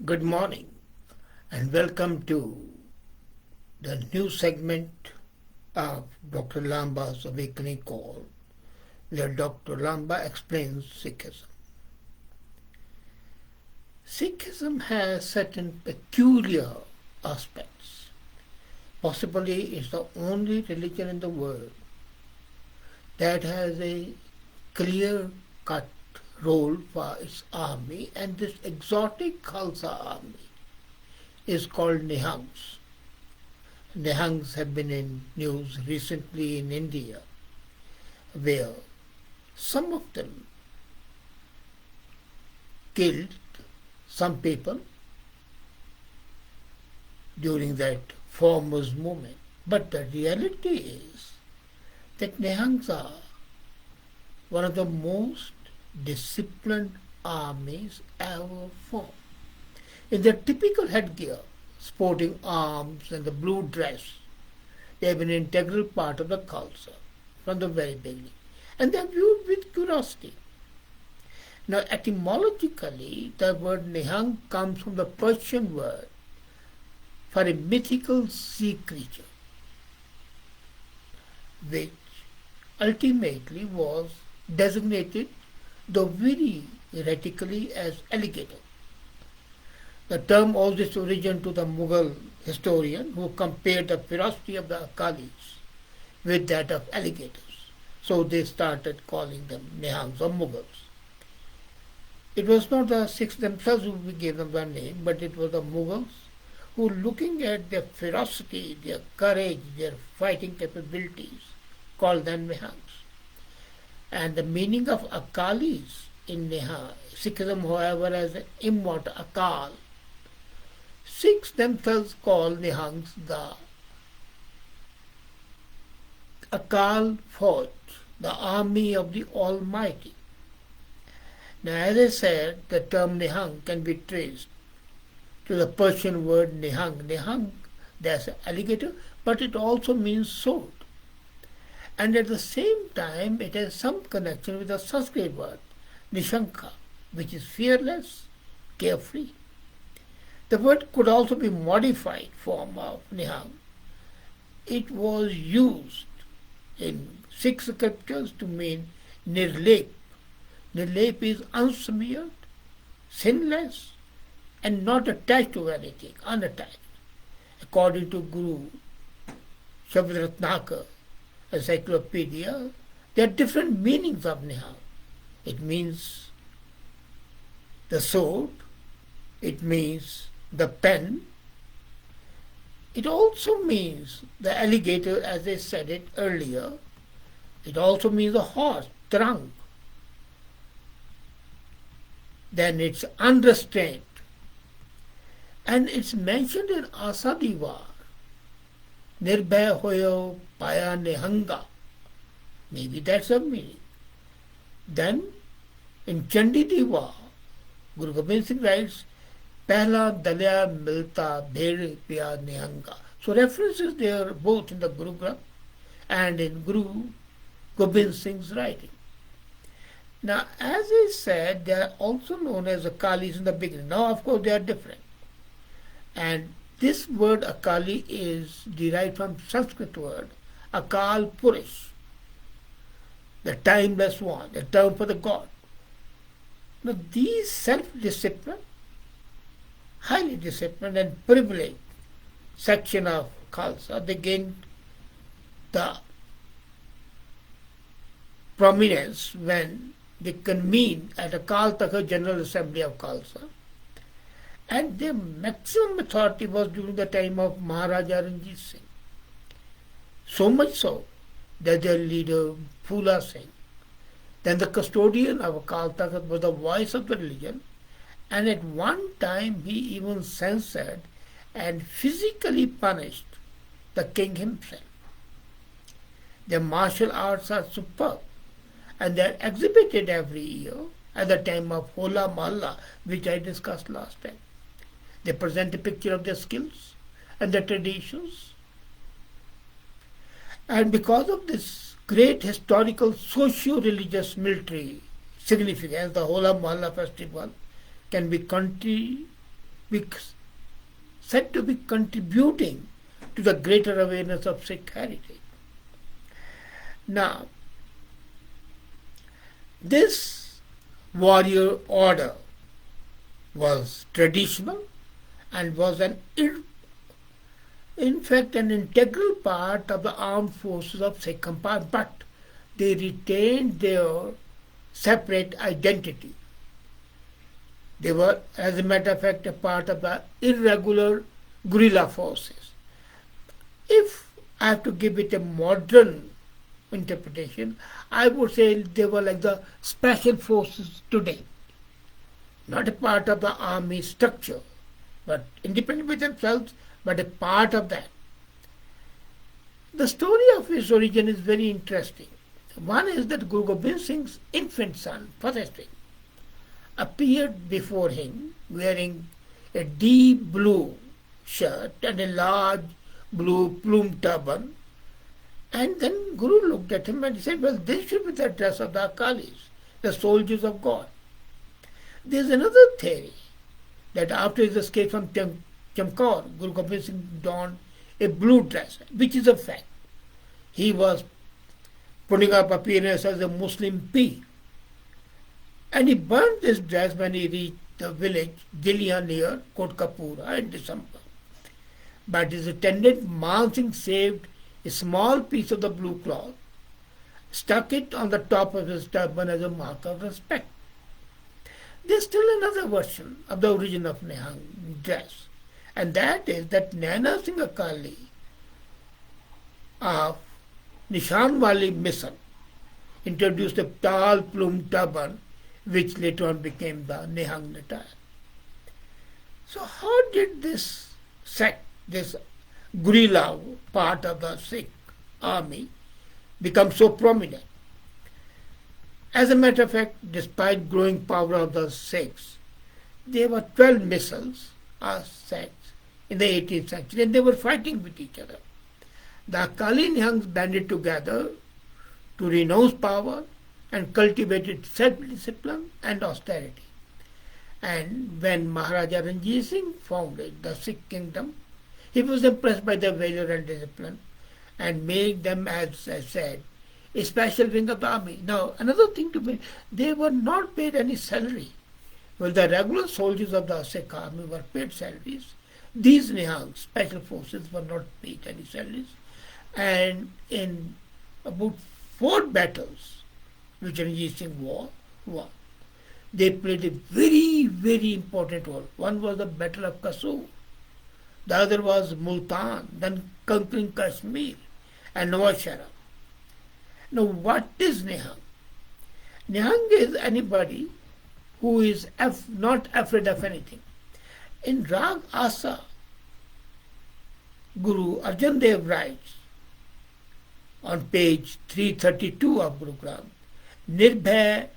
Good morning and welcome to the new segment of Dr. Lamba's Awakening Call, where Dr. Lamba explains Sikhism. Sikhism has certain peculiar aspects. Possibly it's the only religion in the world that has a clear-cut role for its army, and this exotic Khalsa army is called Nihangs. Nihangs have been in news recently in India, where some of them killed some people during that foremost movement. But the reality is that Nihangs are one of the most disciplined armies ever formed. In their typical headgear, sporting arms and the blue dress, they have been an integral part of the Khalsa from the very beginning, and they are viewed with curiosity. Now, etymologically, the word Nihang comes from the Persian word for a mythical sea creature, which ultimately was designated, though very erratically, as alligator. The term owes its origin to the Mughal historian who compared the ferocity of the Akalis with that of alligators. So they started calling them Nihangs or Mughals. It was not the Sikhs themselves who gave them the name, but it was the Mughals who, looking at their ferocity, their courage, their fighting capabilities, called them Nihangs. And the meaning of Akalis in Sikhism, however, as an immortal Akal. Sikhs themselves call Nihangs the Akal Fauj, the army of the Almighty. Now, as I said, the term Nihang can be traced to the Persian word Nihang. Nihang, that's an alligator, but it also means sword. And at the same time, it has some connection with the Sanskrit word Nishanka, which is fearless, carefree. The word could also be modified form of Nihang. It was used in Sikh scriptures to mean nirlep. Nirlep is unsmeared, sinless, and not attached to anything, unattached. According to Guru Shabdratnaka encyclopedia, there are different meanings of Nihang. It means the sword, it means the pen, it also means the alligator, as I said it earlier, it also means the horse, trunk. Then it's unrestrained. And it's mentioned in Asadivar, Nirbhay hoyo paya nihanga. Maybe that's a meaning. Then in Chandi Diva, Guru Gobind Singh writes, Pehla dalya milta bhed pya nihanga. So references there both in the Guru Granth and in Guru Gobind Singh's writing. Now, as I said, they are also known as Akalis in the beginning. Now, of course, they are different. And this word Akali is derived from Sanskrit word Akal Purish, the timeless one, the term for the God. Now, these self-disciplined, highly disciplined and privileged section of Khalsa, they gained the prominence when they convened at a Kal Takht General Assembly of Khalsa. And their maximum authority was during the time of Maharaja Ranjit Singh. So much so that their leader, Phula Singh, then the custodian of Akal Takht, was the voice of the religion, and at one time he even censored and physically punished the king himself. Their martial arts are superb, and they are exhibited every year at the time of Hola Mahalla, which I discussed last time. They present a picture of their skills and their traditions. And because of this great historical socio-religious military significance, the Hola Mahalla festival can be be said to be contributing to the greater awareness of Sikh heritage. Now, this warrior order was traditional and was in fact an integral part of the armed forces of Sikh Empire, but they retained their separate identity. They were, as a matter of fact, a part of the irregular guerrilla forces. If I have to give it a modern interpretation, I would say they were like the special forces today, not a part of the army structure, but independent with themselves, but a part of that. The story of its origin is very interesting. One is that Guru Gobind Singh's infant son, Fateh Singh, appeared before him wearing a deep blue shirt and a large blue plumed turban. And then Guru looked at him and he said, well, this should be the dress of the Akalis, the soldiers of God. There's another theory that after his escape from Chamkaur, Guru Gobind Singh donned a blue dress, which is a fact. He was putting up appearance as a Muslim pea. And he burnt this dress when he reached the village Dilia near Kotkapura in December. But his attendant Man Singh saved a small piece of the blue cloth, stuck it on the top of his turban as a mark of respect. There's still another version of the origin of Nihang dress, and that is that Naina Singh Akali of Nishanwali mission introduced a tall plumed turban which later on became the Nihang attire. So how did this sect, this guerrilla part of the Sikh army, become so prominent? As a matter of fact, despite growing power of the Sikhs, there were 12 missiles or sects in the 18th century, and they were fighting with each other. The Akali Nihangs banded together to renounce power and cultivated self-discipline and austerity. And when Maharaja Ranjit Singh founded the Sikh kingdom, he was impressed by their valor and discipline and made them, as I said, a special wing of the army. Now, another thing to be, they were not paid any salary. Well, the regular soldiers of the Sikh army were paid salaries. These Nihangs, special forces, were not paid any salaries. And in about 4 battles which Ranjit Singh won, they played a very, very important role. One was the Battle of Kasur. The other was Multan, then conquering Kashmir and Nawaz Sharif. Now, what is Nihang? Nihang is anybody who is not afraid of anything. In Rag Asa, Guru Arjan Dev writes on page 332 of Guru Granth, Nirbhay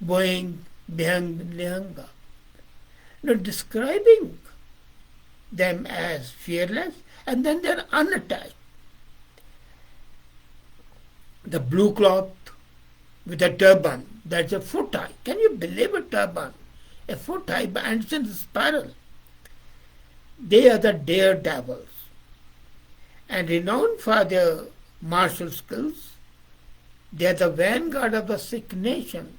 Boing Bihang Nihanga. Now, describing them as fearless, and then they are unattached. The blue cloth with a turban, that's a foot high. Can you believe a turban? A foot high and it's in a spiral. They are the daredevils and renowned for their martial skills. They are the vanguard of the Sikh nation,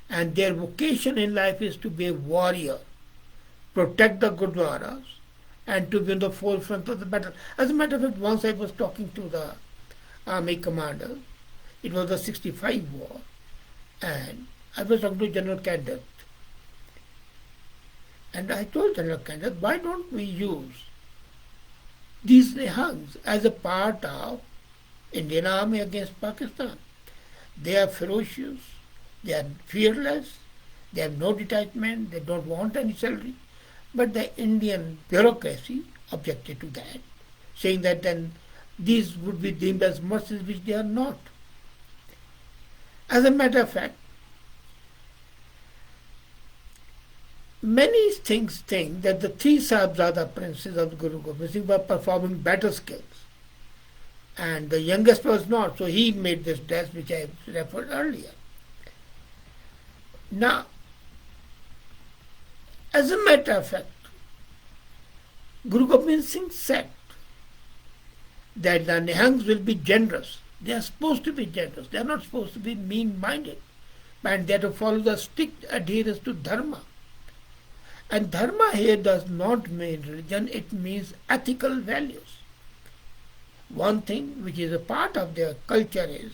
and their vocation in life is to be a warrior, protect the Gurdwaras, and to be in the forefront of the battle. As a matter of fact, once I was talking to the army commander, it was the 65 war, and I was talking to General Cadet. And I told General Cadet, why don't we use these Nihangs as a part of Indian army against Pakistan? They are ferocious, they are fearless, they have no detachment, they don't want any salary. But the Indian bureaucracy objected to that, saying that then these would be deemed as mercies, which they are not. As a matter of fact, many things think that the 3 Sahibzada princes of Guru Gobind Singh were performing better skills, and the youngest was not, so he made this dress which I referred earlier. Now, as a matter of fact, Guru Gobind Singh said that the Nihangs will be generous. They are supposed to be generous. They are not supposed to be mean-minded. And they are to follow the strict adherence to Dharma. And Dharma here does not mean religion, it means ethical values. One thing which is a part of their culture is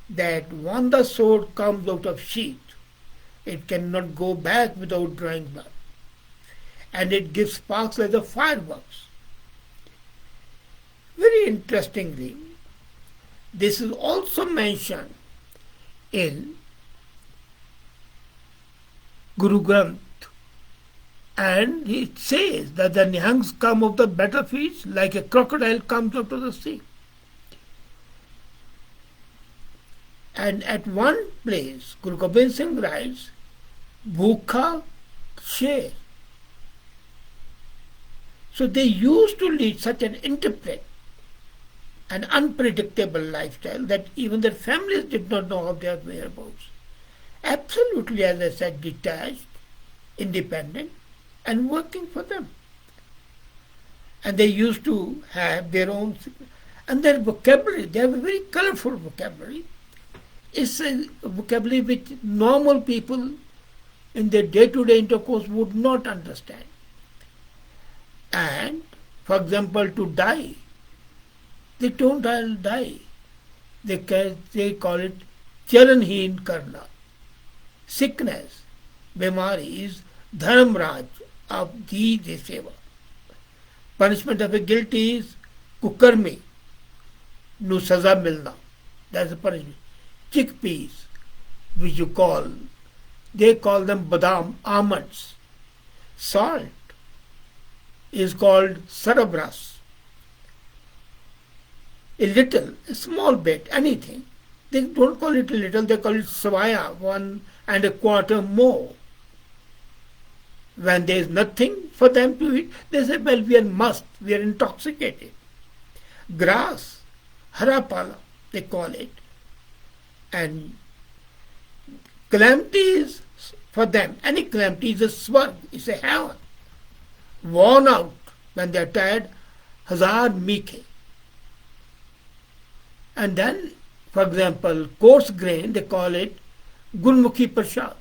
that when the sword comes out of sheath, it cannot go back without drawing blood. And it gives sparks like the fireworks. Very interestingly, this is also mentioned in Guru Granth, and it says that the Nihangs come of the battlefields like a crocodile comes out of the sea. And at one place, Guru Gobind Singh writes, Bhukha Sher. So they used to lead such an intricate and unpredictable lifestyle that even their families did not know of their whereabouts. Absolutely, as I said, detached, independent, and working for them. And they used to have their own, and their vocabulary, they have a very colorful vocabulary. It's a vocabulary which normal people in their day-to-day intercourse would not understand. And, for example, to die, they don't die. They call it charanheen karna. Sickness, bimari is dharmraj of the seva. Punishment of a guilty is kukarmi, nu saza milna. That's the punishment. Chickpeas, which they call them badam, almonds. Salt is called sarabras. A little, a small bit, anything. They don't call it a little, they call it savaya, 1.25 more. When there is nothing for them to eat, they say, well, we are intoxicated. Grass, harapala, they call it. And calamities for them, any calamity is a swarg, it's a heaven. Worn out, when they are tired, hazar mikhe. And then, for example, coarse grain, they call it gulmukhi prasad.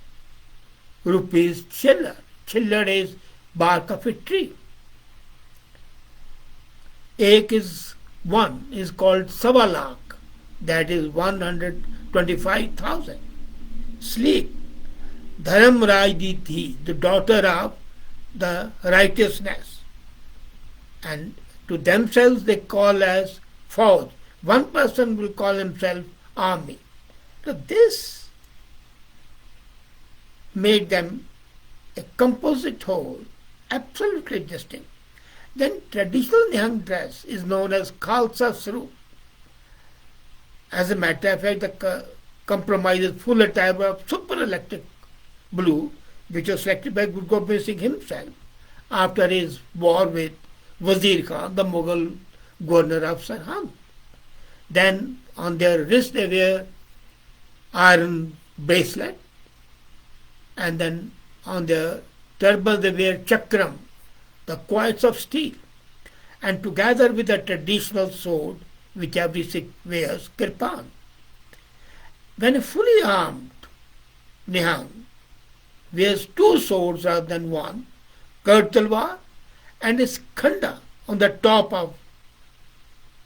Rupees chiller. Chiller is bark of a tree. Ek is one, is called savalak. That is 125,000. Sleep. Dharam Rajdi, the daughter of the righteousness. And to themselves they call as Fauj. One person will call himself army. So this made them a composite whole, absolutely distinct. Then traditional Nihang dress is known as Khalsa Sru. As a matter of fact, the compromises full attire of super electric blue, which was selected by Guru Gobind Singh himself after his war with Wazir Khan, the Mughal governor of Sirhind. Then on their wrist they wear iron bracelet, and then on their turban they wear chakram, the quoits of steel, and together with the traditional sword which every Sikh wears, kirpan. When a fully armed Nihang wears two swords rather than one, curved talwar and a khanda on the top of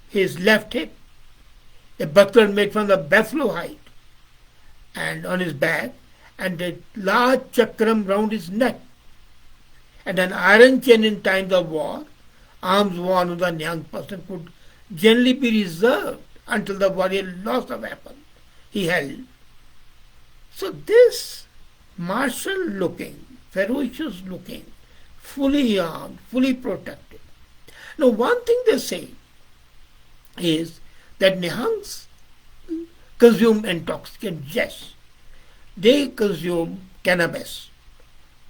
his left hip, a buckler made from the buffalo hide, and on his back, and a large chakram round his neck, and an iron chain in times of war. Arms worn on the young person could generally be reserved until the warrior lost the weapon he held. So this martial looking, ferocious looking, fully armed, fully protected. Now one thing they say is that Nihangs consume intoxicants. Yes, they consume cannabis,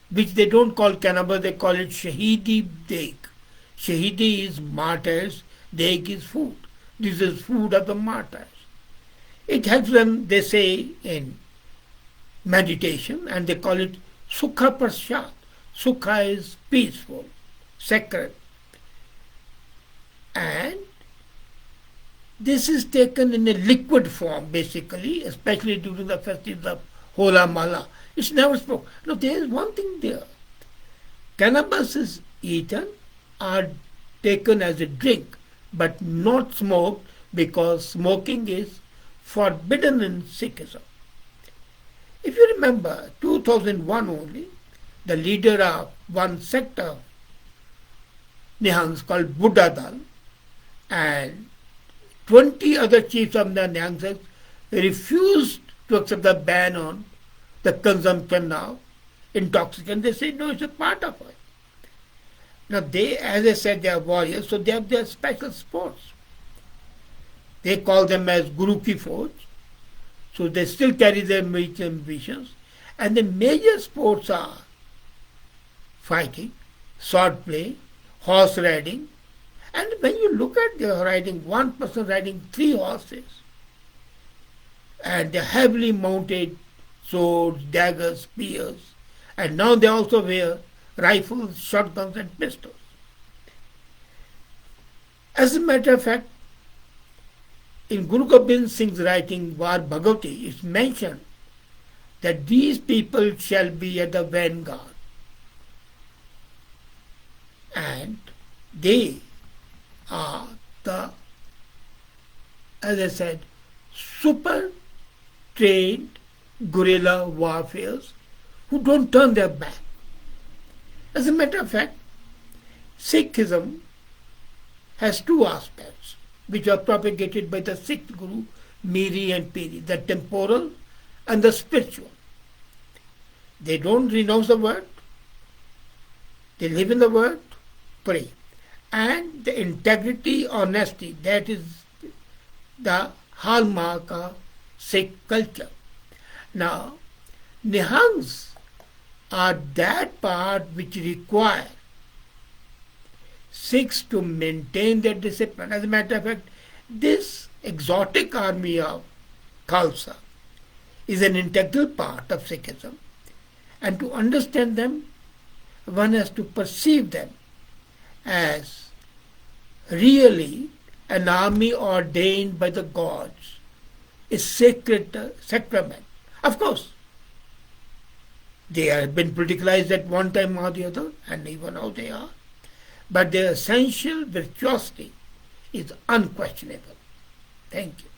which they don't call cannabis, they call it shahidi deg. Shahidi is martyrs, deg is food. This is food of the martyrs. It helps them, they say, in meditation, and they call it sukha prasad. Sukha is peaceful, sacred. And this is taken in a liquid form, basically, especially during the festivals of Hola Mala. It's never spoken. Now, there is one thing there. Cannabis is eaten or taken as a drink, but not smoked, because smoking is forbidden in Sikhism. If you remember, 2001 only, the leader of one sect of Nihangs called Buddha Dal and 20 other chiefs of the Nihangs refused to accept the ban on the consumption of intoxicants. They say, no, it's a part of it. Now, they, as I said, they are warriors, so they have their special sports. They call them as Guru Ki Fauj. So they still carry their military ambitions. And the major sports are fighting, sword play, horse riding. And when you look at their riding, one person riding 3 horses, and they're heavily mounted swords, daggers, spears, and now they also wear rifles, shotguns, and pistols. As a matter of fact, in Guru Gobind Singh's writing War Bhagavati, it's mentioned that these people shall be at the vanguard. And they are the, as I said, super trained guerrilla warfares who don't turn their back. As a matter of fact, Sikhism has 2 aspects which are propagated by the 6th Guru, Miri and Piri, the temporal and the spiritual. They don't renounce the word, they live in the word, pray. And the integrity, honesty, that is the hallmark of Sikh culture. Now, Nihangs are that part which require Sikhs to maintain their discipline. As a matter of fact, this exotic army of Khalsa is an integral part of Sikhism. And to understand them, one has to perceive them as really an army ordained by the gods, a sacred sacrament. Of course, they have been politicalized at one time or the other, and even now they are. But their essential virtuosity is unquestionable. Thank you.